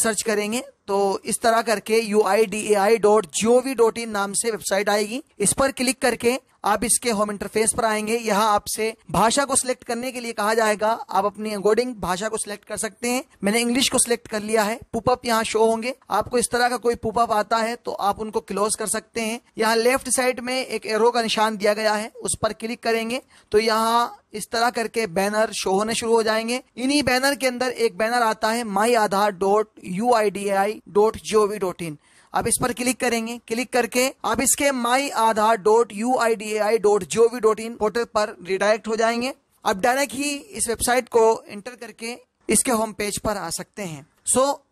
Search करेंगे तो इस तरह करके uidai.gov.in नाम से वेबसाइट आएगी। इस पर क्लिक करके आप इसके होम इंटरफेस पर आएंगे। यहाँ आपसे भाषा को सिलेक्ट करने के लिए कहा जाएगा। आप अपनी अकॉर्डिंग भाषा को सिलेक्ट कर सकते हैं। मैंने इंग्लिश को सिलेक्ट कर लिया है। पुपअप यहाँ शो होंगे। आपको इस तरह का कोई पुपअप आता है तो आप उनको क्लोज कर सकते हैं। यहाँ लेफ्ट साइड में एक एरो का निशान दिया गया है, उस पर क्लिक करेंगे तो यहाँ इस तरह करके बैनर शो होने शुरू हो जाएंगे। इन्हीं बैनर के अंदर एक बैनर आता है myaadhar.uidai.gov.in। आप इस पर क्लिक करेंगे। क्लिक करके आप इसके myaadhar.uidai.gov.in पोर्टल पर रिडायरेक्ट हो जाएंगे। आप डायरेक्ट ही इस वेबसाइट को एंटर करके इसके होम पेज पर आ सकते हैं।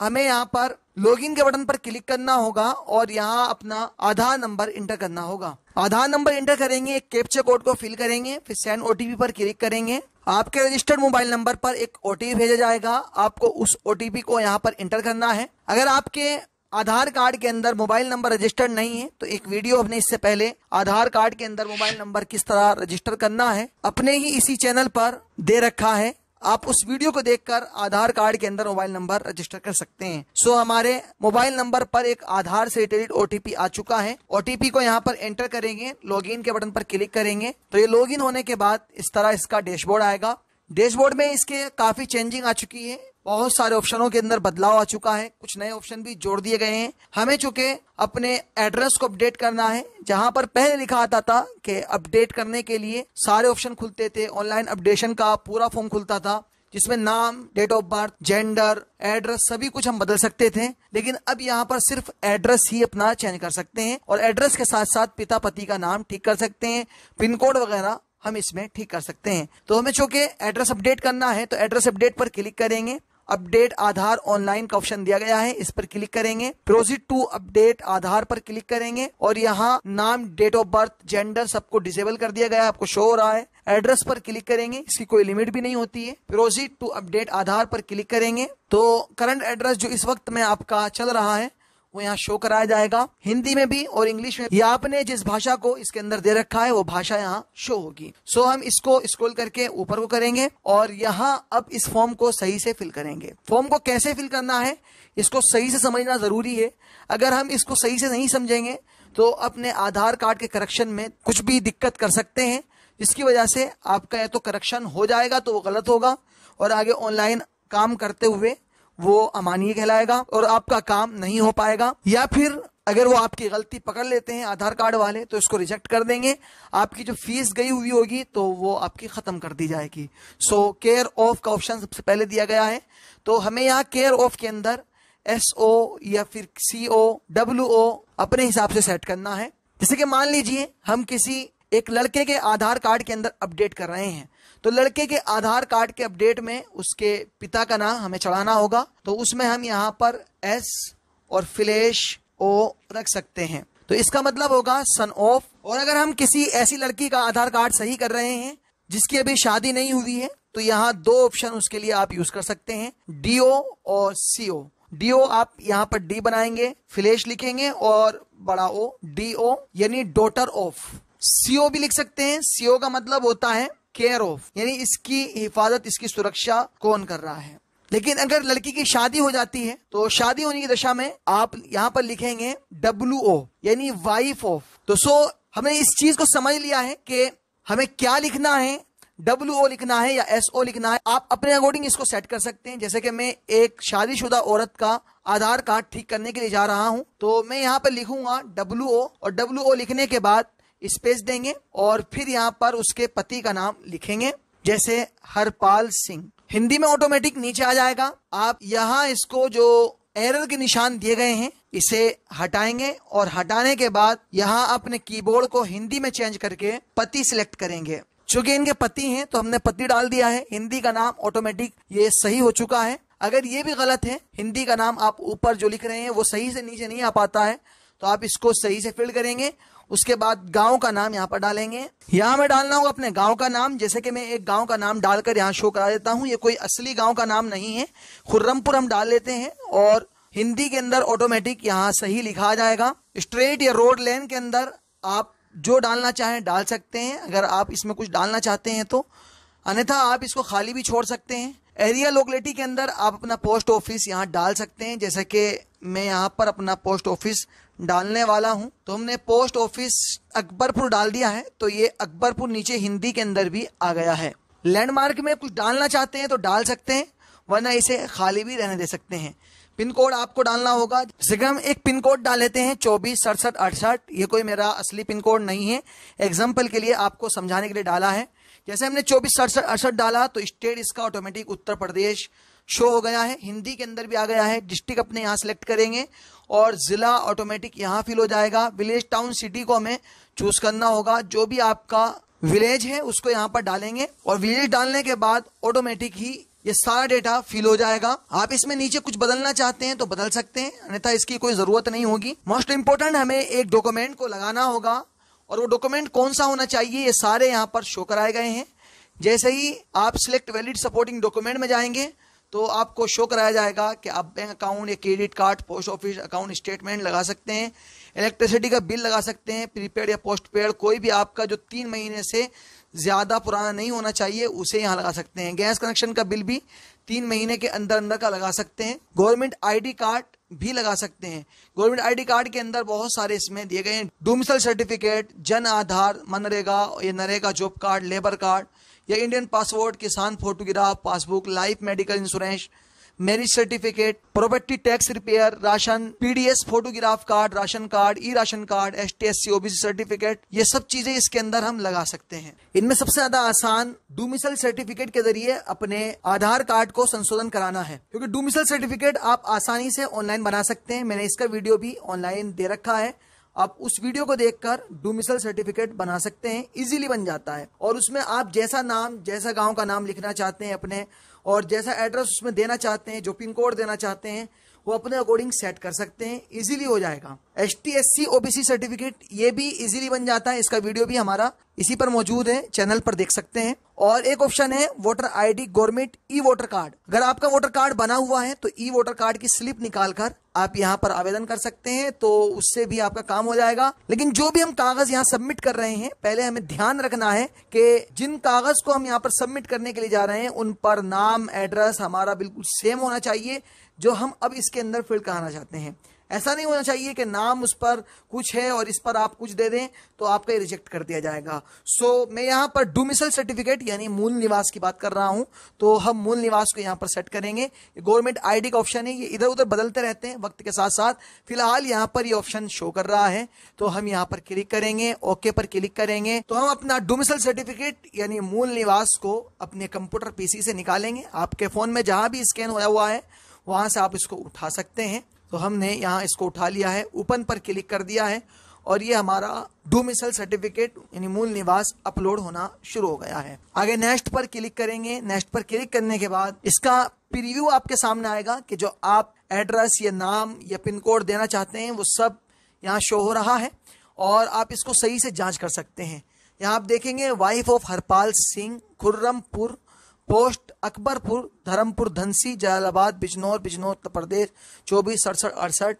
हमें यहाँ पर लॉगिन के बटन पर क्लिक करना होगा और यहाँ अपना आधार नंबर इंटर करना होगा। आधार नंबर इंटर करेंगे, एक कैप्चा कोड को फिल करेंगे, फिर सेंड ओटीपी पर क्लिक करेंगे। आपके रजिस्टर्ड मोबाइल नंबर पर एक ओटीपी भेजा जाएगा। आपको उस ओटीपी को यहाँ पर इंटर करना है। अगर आपके आधार कार्ड के अंदर मोबाइल नंबर रजिस्टर्ड नहीं है तो एक वीडियो अपने इससे पहले आधार कार्ड के अंदर मोबाइल नंबर किस तरह रजिस्टर करना है अपने ही इसी चैनल पर दे रखा है। आप उस वीडियो को देखकर आधार कार्ड के अंदर मोबाइल नंबर रजिस्टर कर सकते हैं। हमारे मोबाइल नंबर पर एक आधार से रिलेटेड ओटीपी आ चुका है। ओटीपी को यहाँ पर एंटर करेंगे, लॉगिन के बटन पर क्लिक करेंगे तो ये लॉगिन होने के बाद इस तरह इसका डैशबोर्ड आएगा। डैशबोर्ड में इसके काफी चेंजिंग आ चुकी है। बहुत सारे ऑप्शनों के अंदर बदलाव आ चुका है। कुछ नए ऑप्शन भी जोड़ दिए गए हैं। हमें चूंकि अपने एड्रेस को अपडेट करना है, जहां पर पहले लिखा आता था कि अपडेट करने के लिए सारे ऑप्शन खुलते थे, ऑनलाइन अपडेशन का पूरा फॉर्म खुलता था जिसमें नाम, date of birth, gender, address सभी कुछ हम बदल सकते थे। लेकिन अब यहाँ पर सिर्फ एड्रेस ही अपना चेंज कर सकते हैं और एड्रेस के साथ साथ पिता पति का नाम ठीक कर सकते हैं। पिन कोड वगैरह हम इसमें ठीक कर सकते हैं। तो हमें चूंकि एड्रेस अपडेट करना है तो एड्रेस अपडेट पर क्लिक करेंगे। अपडेट आधार ऑनलाइन का ऑप्शन दिया गया है, इस पर क्लिक करेंगे। प्रोसीड टू अपडेट आधार पर क्लिक करेंगे और यहाँ नाम, डेट ऑफ बर्थ, जेंडर सबको डिसेबल कर दिया गया है, आपको शो हो रहा है। एड्रेस पर क्लिक करेंगे, इसकी कोई लिमिट भी नहीं होती है। प्रोसीड टू अपडेट आधार पर क्लिक करेंगे तो करंट एड्रेस जो इस वक्त में आपका चल रहा है वो यहाँ शो कराया जाएगा, हिंदी में भी और इंग्लिश में। या आपने जिस भाषा को इसके अंदर दे रखा है वो भाषा यहाँ शो होगी। हम इसको स्क्रॉल करके ऊपर को करेंगे और यहाँ अब इस फॉर्म को सही से फिल करेंगे। फॉर्म को कैसे फिल करना है इसको सही से समझना जरूरी है। अगर हम इसको सही से नहीं समझेंगे तो अपने आधार कार्ड के करेक्शन में कुछ भी दिक्कत कर सकते हैं, जिसकी वजह से आपका या तो करेक्शन हो जाएगा तो वो गलत होगा और आगे ऑनलाइन काम करते हुए वो अमानवीय कहलाएगा और आपका काम नहीं हो पाएगा। या फिर अगर वो आपकी गलती पकड़ लेते हैं आधार कार्ड वाले तो इसको रिजेक्ट कर देंगे। आपकी जो फीस गई हुई होगी तो वो आपकी खत्म कर दी जाएगी। केयर ऑफ का ऑप्शन सबसे पहले दिया गया है तो हमें यहाँ केयर ऑफ के अंदर SO या फिर CO, WO अपने हिसाब से सेट करना है। जैसे कि मान लीजिए हम किसी एक लड़के के आधार कार्ड के अंदर अपडेट कर रहे हैं तो लड़के के आधार कार्ड के अपडेट में उसके पिता का नाम हमें चढ़ाना होगा तो उसमें हम यहाँ पर S और /O रख सकते हैं तो इसका मतलब होगा सन ऑफ। और अगर हम किसी ऐसी लड़की का आधार कार्ड सही कर रहे हैं जिसकी अभी शादी नहीं हुई है तो यहाँ दो ऑप्शन उसके लिए आप यूज कर सकते हैं, DO और CO। DO आप यहाँ पर D बनाएंगे, / लिखेंगे और बड़ा O, DO यानी डॉटर ऑफ। CO भी लिख सकते हैं। CO का मतलब होता है केयर ऑफ, यानी इसकी हिफाजत, इसकी सुरक्षा कौन कर रहा है। लेकिन अगर लड़की की शादी हो जाती है तो शादी होने की दशा में आप यहाँ पर लिखेंगे WO यानी वाइफ ऑफ। तो हमने इस चीज को समझ लिया है कि हमें क्या लिखना है, WO लिखना है या SO लिखना है। आप अपने अकॉर्डिंग इसको सेट कर सकते हैं। जैसे कि मैं एक शादीशुदा औरत का आधार कार्ड ठीक करने के लिए जा रहा हूं तो मैं यहाँ पर लिखूंगा WO और WO लिखने के बाद स्पेस देंगे और फिर यहाँ पर उसके पति का नाम लिखेंगे, जैसे हरपाल सिंह। हिंदी में ऑटोमेटिक नीचे आ जाएगा। आप यहाँ इसको जो एरर के निशान दिए गए हैं इसे हटाएंगे और हटाने के बाद यहाँ अपने कीबोर्ड को हिंदी में चेंज करके पति सिलेक्ट करेंगे। चूंकि इनके पति हैं तो हमने पति डाल दिया है। हिंदी का नाम ऑटोमेटिक ये सही हो चुका है। अगर ये भी गलत है, हिंदी का नाम आप ऊपर जो लिख रहे हैं वो सही से नीचे नहीं आ पाता है तो आप इसको सही से फिल करेंगे। उसके बाद गांव का नाम यहाँ पर डालेंगे। यहाँ में डालना होगा अपने गांव का नाम। जैसे कि मैं एक गांव का नाम डालकर यहाँ शो करा देता हूँ। ये कोई असली गांव का नाम नहीं है, खुर्रमपुर हम डाल लेते हैं और हिंदी के अंदर ऑटोमेटिक यहाँ सही लिखा जाएगा। स्ट्रेट या रोड लेन के अंदर आप जो डालना चाहें डाल सकते हैं। अगर आप इसमें कुछ डालना चाहते हैं तो अन्यथा आप इसको खाली भी छोड़ सकते हैं। एरिया लोकेलिटी के अंदर आप अपना पोस्ट ऑफिस यहाँ डाल सकते हैं, जैसे कि मैं यहाँ पर अपना पोस्ट ऑफिस डालने वाला हूँ। तो हमने पोस्ट ऑफिस अकबरपुर डाल दिया है, तो ये अकबरपुर नीचे हिंदी के अंदर भी आ गया है। लैंडमार्क में कुछ डालना चाहते हैं तो डाल सकते हैं, वरना इसे खाली भी रहने दे सकते हैं। पिन कोड आपको डालना होगा, जैसे कि हम एक पिन कोड डाल लेते हैं 246768। ये कोई मेरा असली पिन कोड नहीं है, एग्जाम्पल के लिए आपको समझाने के लिए डाला है। जैसे हमने 246768 डाला तो स्टेट इसका ऑटोमेटिक उत्तर प्रदेश शो हो गया है, हिंदी के अंदर भी आ गया है। डिस्ट्रिक्ट अपने यहाँ सेलेक्ट करेंगे और जिला ऑटोमेटिक यहाँ फिल हो जाएगा। विलेज टाउन सिटी को हमें चूज करना होगा, जो भी आपका विलेज है उसको यहाँ पर डालेंगे और विलेज डालने के बाद ऑटोमेटिक ही ये सारा डेटा फिल हो जाएगा। आप इसमें नीचे कुछ बदलना चाहते हैं तो बदल सकते हैं, अन्यथा इसकी कोई जरूरत नहीं होगी। मोस्ट इंपोर्टेंट हमें एक डॉक्यूमेंट को लगाना होगा और वो डॉक्यूमेंट कौन सा होना चाहिए ये सारे यहाँ पर शो कराए गए हैं। जैसे ही आप सिलेक्ट वैलिड सपोर्टिंग डॉक्यूमेंट में जाएंगे तो आपको शो कराया जाएगा कि आप बैंक अकाउंट या credit card, post office account statement लगा सकते हैं, इलेक्ट्रिसिटी का बिल लगा सकते हैं, प्रीपेड या पोस्ट पेड कोई भी आपका जो 3 महीने से ज्यादा पुराना नहीं होना चाहिए उसे यहाँ लगा सकते हैं। गैस कनेक्शन का बिल भी 3 महीने के अंदर अंदर का लगा सकते हैं। गवर्नमेंट आईडी कार्ड भी लगा सकते हैं। गवर्नमेंट आईडी कार्ड के अंदर बहुत सारे इसमें दिए गए हैं, डोमिसाइल सर्टिफिकेट, जन आधार, मनरेगा या NREGA job card, labour card या इंडियन पासपोर्ट, किसान photograph, passbook, life medical insurance, marriage certificate, property tax repair, ration, PDS photograph card, ration card, e ration card, ST SC OBC certificate, ये सब चीजें इसके अंदर हम लगा सकते हैं। इनमें सबसे ज्यादा आसान डोमिसाइल सर्टिफिकेट के जरिए अपने आधार कार्ड को संशोधन कराना है, क्योंकि डोमिसाइल सर्टिफिकेट आप आसानी से ऑनलाइन बना सकते हैं। मैंने इसका वीडियो भी ऑनलाइन दे रखा है, आप उस वीडियो को देखकर डोमिसाइल सर्टिफिकेट बना सकते हैं, इजीली बन जाता है। और उसमें आप जैसा नाम, जैसा गांव का नाम लिखना चाहते हैं अपने, और जैसा एड्रेस उसमें देना चाहते हैं, जो पिन कोड देना चाहते हैं, वो अपने अकॉर्डिंग सेट कर सकते हैं, इजीली हो जाएगा। एसटी एससी ओबीसी सर्टिफिकेट ये भी इजीली बन जाता है, इसका वीडियो भी हमारा इसी पर मौजूद है, चैनल पर देख सकते हैं। और एक ऑप्शन है voter ID government e voter card. अगर आपका वोटर कार्ड बना हुआ है तो ई वोटर कार्ड की स्लिप निकालकर आप यहाँ पर आवेदन कर सकते हैं, तो उससे भी आपका काम हो जाएगा। लेकिन जो भी हम कागज यहाँ सबमिट कर रहे हैं, पहले हमें ध्यान रखना है कि जिन कागज को हम यहाँ पर सबमिट करने के लिए जा रहे हैं उन पर नाम, एड्रेस हमारा बिल्कुल सेम होना चाहिए जो हम अब इसके अंदर फिल कराना चाहते हैं। ऐसा नहीं होना चाहिए कि नाम उस पर कुछ है और इस पर आप कुछ दे दें तो आपका रिजेक्ट कर दिया जाएगा। मैं यहाँ पर डोमिसाइल सर्टिफिकेट यानी मूल निवास की बात कर रहा हूं, तो हम मूल निवास को यहाँ पर सेट करेंगे। गवर्नमेंट आईडी का ऑप्शन है, ये इधर उधर बदलते रहते हैं वक्त के साथ साथ। फिलहाल यहाँ पर ये ऑप्शन शो कर रहा है, तो हम यहाँ पर क्लिक करेंगे, ओके पर क्लिक करेंगे, तो हम अपना डोमिसाइल सर्टिफिकेट यानी मूल निवास को अपने कंप्यूटर पीसी से निकालेंगे। आपके फोन में जहां भी स्कैन होया हुआ है वहां से आप इसको उठा सकते हैं। तो हमने यहाँ इसको उठा लिया है, ओपन पर क्लिक कर दिया है और ये हमारा डोमिसाइल सर्टिफिकेट यानी मूल निवास अपलोड होना शुरू हो गया है। आगे नेक्स्ट पर क्लिक करेंगे। नेक्स्ट पर क्लिक करने के बाद इसका प्रीव्यू आपके सामने आएगा कि जो आप एड्रेस या नाम या पिन कोड देना चाहते हैं वो सब यहाँ शो हो रहा है और आप इसको सही से जांच कर सकते हैं। यहाँ आप देखेंगे wife of Harpal Singh, Khurrampur, post Akbarpur, Dharampur, Dhansi, Jalalabad, Bijnor Uttar Pradesh 246768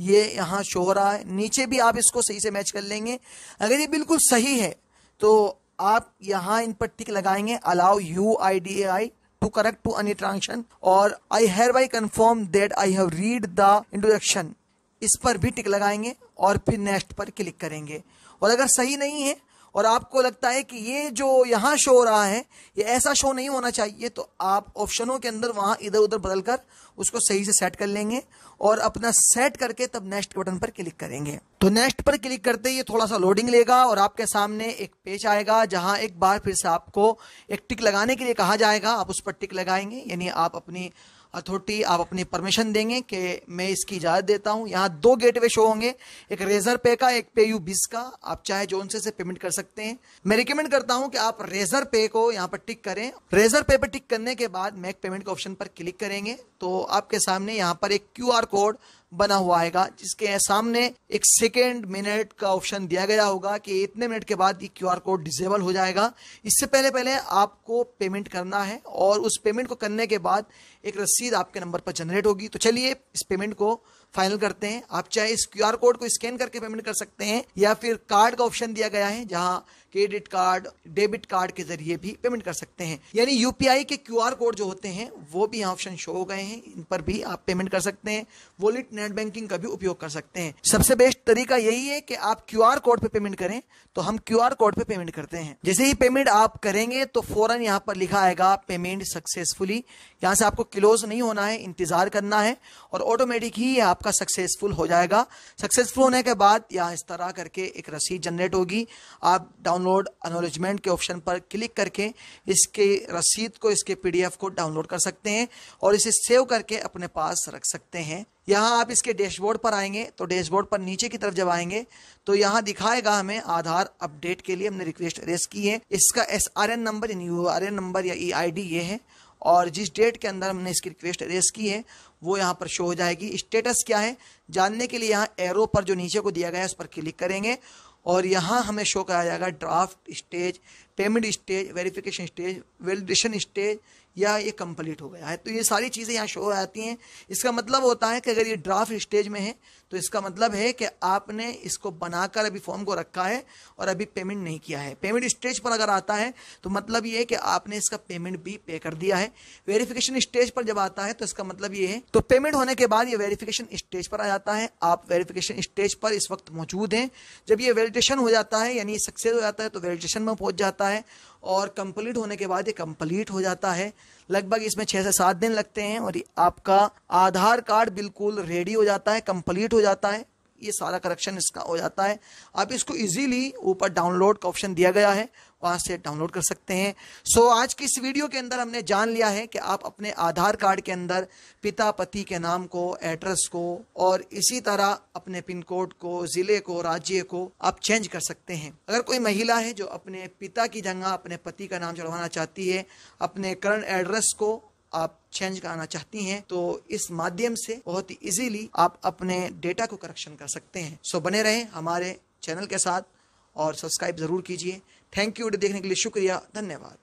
ये यहाँ शो हो रहा है। नीचे भी आप इसको सही से मैच कर लेंगे। अगर ये बिल्कुल सही है तो आप यहाँ इन पर टिक लगाएंगे, allow UIDAI to correct to any transaction, और I hereby confirm that I have read the introduction, इस पर भी टिक लगाएंगे और फिर नेक्स्ट पर क्लिक करेंगे। और अगर सही नहीं है और आपको लगता है कि ये जो यहाँ शो हो रहा है ये ऐसा शो नहीं होना चाहिए, तो आप ऑप्शनों के अंदर वहां इधर उधर बदलकर उसको सही से सेट कर लेंगे और अपना सेट करके तब नेक्स्ट बटन पर क्लिक करेंगे। तो नेक्स्ट पर क्लिक करते ही ये थोड़ा सा लोडिंग लेगा और आपके सामने एक पेज आएगा जहां एक बार फिर से आपको एक टिक लगाने के लिए कहा जाएगा। आप उस पर टिक लगाएंगे, यानी आप अपनी अथॉरिटी, आप अपनी परमिशन देंगे कि मैं इसकी इजाजत देता हूं। यहाँ 2 गेटवे शो होंगे, एक रेजर पे का, एक पेयू बिज का। आप चाहे जो उनसे से पेमेंट कर सकते हैं। मैं रिकमेंड करता हूं कि आप रेजर पे को यहाँ पर टिक करें। रेजर पे पर टिक करने के बाद मेक पेमेंट के ऑप्शन पर क्लिक करेंगे तो आपके सामने यहाँ पर एक QR कोड बना हुआ आएगा जिसके सामने एक सेकेंड, मिनट का ऑप्शन दिया गया होगा कि इतने मिनट के बाद ये QR कोड डिसेबल हो जाएगा। इससे पहले आपको पेमेंट करना है और उस पेमेंट को करने के बाद एक रसीद आपके नंबर पर जनरेट होगी। तो चलिए इस पेमेंट को फाइनल करते हैं। आप चाहे इस QR कोड को स्कैन करके पेमेंट कर सकते हैं या फिर कार्ड का ऑप्शन दिया गया है जहां क्रेडिट कार्ड, डेबिट कार्ड के जरिए भी पेमेंट कर सकते हैं। यानी यूपीआई के QR कोड जो होते हैं वो भी यहाँ ऑप्शन शो हो गए हैं, इन पर भी आप पेमेंट कर सकते हैं। वॉलेट नेट बैंकिंग का भी उपयोग कर सकते हैं। सबसे बेस्ट तरीका यही है कि आप QR कोड पे पेमेंट करें, तो हम QR कोड पे पेमेंट करते हैं। जैसे ही पेमेंट आप करेंगे तो फौरन यहाँ पर लिखा आएगा पेमेंट सक्सेसफुली। यहाँ से आपको क्लोज नहीं होना है, इंतजार करना है और ऑटोमेटिक ही आपका सक्सेसफुल हो जाएगा। सक्सेसफुल होने के बाद यहाँ इस तरह करके एक रसीद जनरेट होगी। आप डाउनलोड एक्नॉलेजमेंट के ऑप्शन पर क्लिक करके इसके रसीद को, इसके PDF को डाउनलोड कर सकते हैं और इसे सेव करके अपने पास रख सकते हैं। यहाँ आप इसके डैशबोर्ड पर आएंगे तो डैशबोर्ड पर नीचे की तरफ जब आएंगे तो यहाँ दिखाएगा हमें आधार अपडेट के लिए हमने रिक्वेस्ट रेज की है। इसका SRN नंबर, URN नंबर या EID ये है और जिस डेट के अंदर हमने इसकी रिक्वेस्ट रेज की है वो यहाँ पर शो हो जाएगी। स्टेटस क्या है जानने के लिए यहाँ एरो पर जो नीचे को दिया गया है उस पर क्लिक करेंगे और यहाँ हमें शो कराया जाएगा draft stage, payment stage, verification stage, validation stage या ये कंप्लीट हो गया है। तो ये सारी चीज़ें यहाँ शो हो जाती हैं। इसका मतलब होता है कि अगर ये ड्राफ्ट स्टेज में है तो इसका मतलब है कि आपने इसको बनाकर अभी फॉर्म को रखा है और अभी पेमेंट नहीं किया है। पेमेंट स्टेज पर अगर आता है तो मतलब ये है कि आपने इसका पेमेंट भी पे कर दिया है। वेरिफिकेशन स्टेज पर जब आता है तो इसका मतलब ये है, तो पेमेंट होने के बाद ये वेरिफिकेशन स्टेज पर आ जाता है। आप वेरिफिकेशन स्टेज पर इस वक्त मौजूद हैं। जब ये वैलिडेशन हो जाता है यानी सक्सेस हो जाता है तो वैलिडेशन में पहुंच जाता है और कंप्लीट होने के बाद ये कंप्लीट हो जाता है। लगभग इसमें 6 से 7 दिन लगते हैं और आपका आधार कार्ड बिल्कुल रेडी हो जाता है, कंप्लीट हो जाता है। ये सारा करेक्शन इसका हो जाता है। आप इसको इजीली ऊपर डाउनलोड का ऑप्शन दिया गया है, वहां से डाउनलोड कर सकते हैं। सो आज की इस वीडियो के अंदर हमने जान लिया है कि आप अपने आधार कार्ड के अंदर पिता पति के नाम को, एड्रेस को और इसी तरह अपने पिन कोड को, जिले को, राज्य को आप चेंज कर सकते हैं। अगर कोई महिला है जो अपने पिता की जगह अपने पति का नाम चढ़वाना चाहती है, अपने करंट एड्रेस को आप चेंज कराना चाहती हैं, तो इस माध्यम से बहुत ही इजीली आप अपने डेटा को करेक्शन कर सकते हैं। सो बने रहें हमारे चैनल के साथ और सब्सक्राइब जरूर कीजिए। Thank you. वीडियो देखने के लिए शुक्रिया, धन्यवाद।